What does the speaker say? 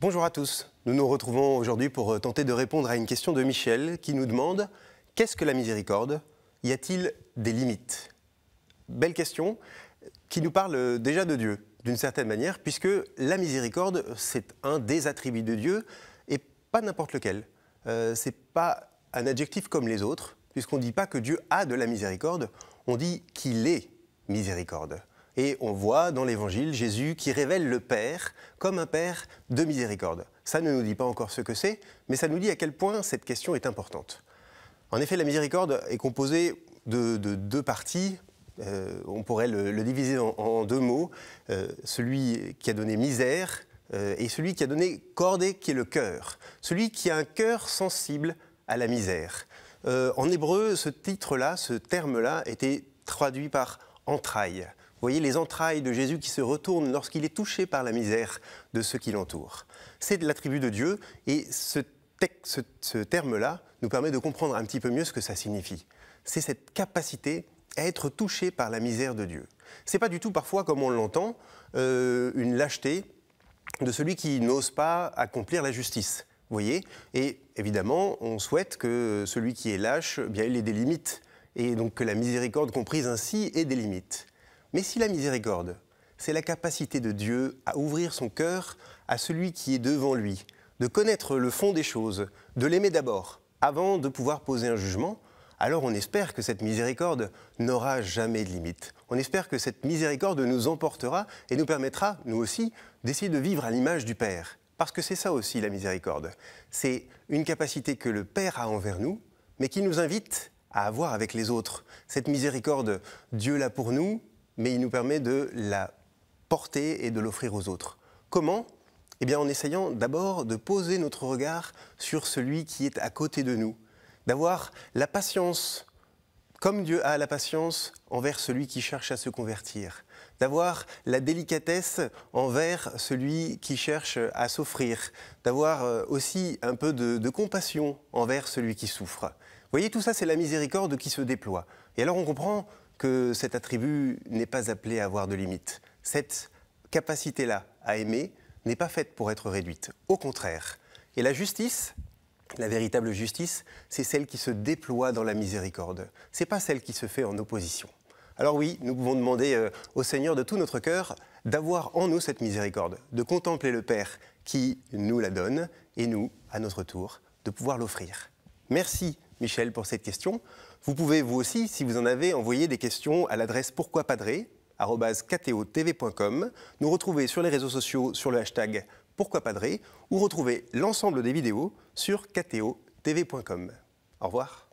Bonjour à tous, nous nous retrouvons aujourd'hui pour tenter de répondre à une question de Michel qui nous demande « Qu'est-ce que la miséricorde? Y a-t-il des limites ?» Belle question qui nous parle déjà de Dieu, d'une certaine manière, puisque la miséricorde, c'est un des attributs de Dieu et pas n'importe lequel. Ce n'est pas un adjectif comme les autres, puisqu'on ne dit pas que Dieu a de la miséricorde, on dit qu'il est miséricorde. Et on voit dans l'Évangile Jésus qui révèle le Père comme un Père de miséricorde. Ça ne nous dit pas encore ce que c'est, mais ça nous dit à quel point cette question est importante. En effet, la miséricorde est composée de deux parties. On pourrait le diviser en deux mots. Celui qui a donné misère et celui qui a donné corde, qui est le cœur. Celui qui a un cœur sensible à la misère. En hébreu, ce titre-là, ce terme-là, était traduit par entrailles. Vous voyez les entrailles de Jésus qui se retournent lorsqu'il est touché par la misère de ceux qui l'entourent. C'est l'attribut de Dieu et ce terme-là nous permet de comprendre un petit peu mieux ce que ça signifie. C'est cette capacité à être touché par la misère de Dieu. Ce n'est pas du tout parfois, comme on l'entend, une lâcheté de celui qui n'ose pas accomplir la justice. Vous voyez ? Et évidemment, on souhaite que celui qui est lâche, bien, il ait des limites. Et donc que la miséricorde comprise ainsi ait des limites. Mais si la miséricorde, c'est la capacité de Dieu à ouvrir son cœur à celui qui est devant lui, de connaître le fond des choses, de l'aimer d'abord, avant de pouvoir poser un jugement, alors on espère que cette miséricorde n'aura jamais de limite. On espère que cette miséricorde nous emportera et nous permettra, nous aussi, d'essayer de vivre à l'image du Père. Parce que c'est ça aussi la miséricorde. C'est une capacité que le Père a envers nous, mais qui nous invite à avoir avec les autres. Cette miséricorde, Dieu l'a pour nous, mais il nous permet de la porter et de l'offrir aux autres. Comment ? Eh bien, en essayant d'abord de poser notre regard sur celui qui est à côté de nous, d'avoir la patience, comme Dieu a la patience envers celui qui cherche à se convertir, d'avoir la délicatesse envers celui qui cherche à s'offrir, d'avoir aussi un peu de compassion envers celui qui souffre. Vous voyez, tout ça, c'est la miséricorde qui se déploie. Et alors, on comprend que cet attribut n'est pas appelé à avoir de limites. Cette capacité-là à aimer n'est pas faite pour être réduite. Au contraire. Et la justice, la véritable justice, c'est celle qui se déploie dans la miséricorde. Ce n'est pas celle qui se fait en opposition. Alors oui, nous pouvons demander au Seigneur de tout notre cœur d'avoir en nous cette miséricorde, de contempler le Père qui nous la donne et nous, à notre tour, de pouvoir l'offrir. Merci Michel pour cette question. Vous pouvez vous aussi, si vous en avez, envoyer des questions à l'adresse pourquoipadré@ktotv.com, nous retrouver sur les réseaux sociaux sur le hashtag pourquoipadré ou retrouver l'ensemble des vidéos sur ktotv.com. Au revoir.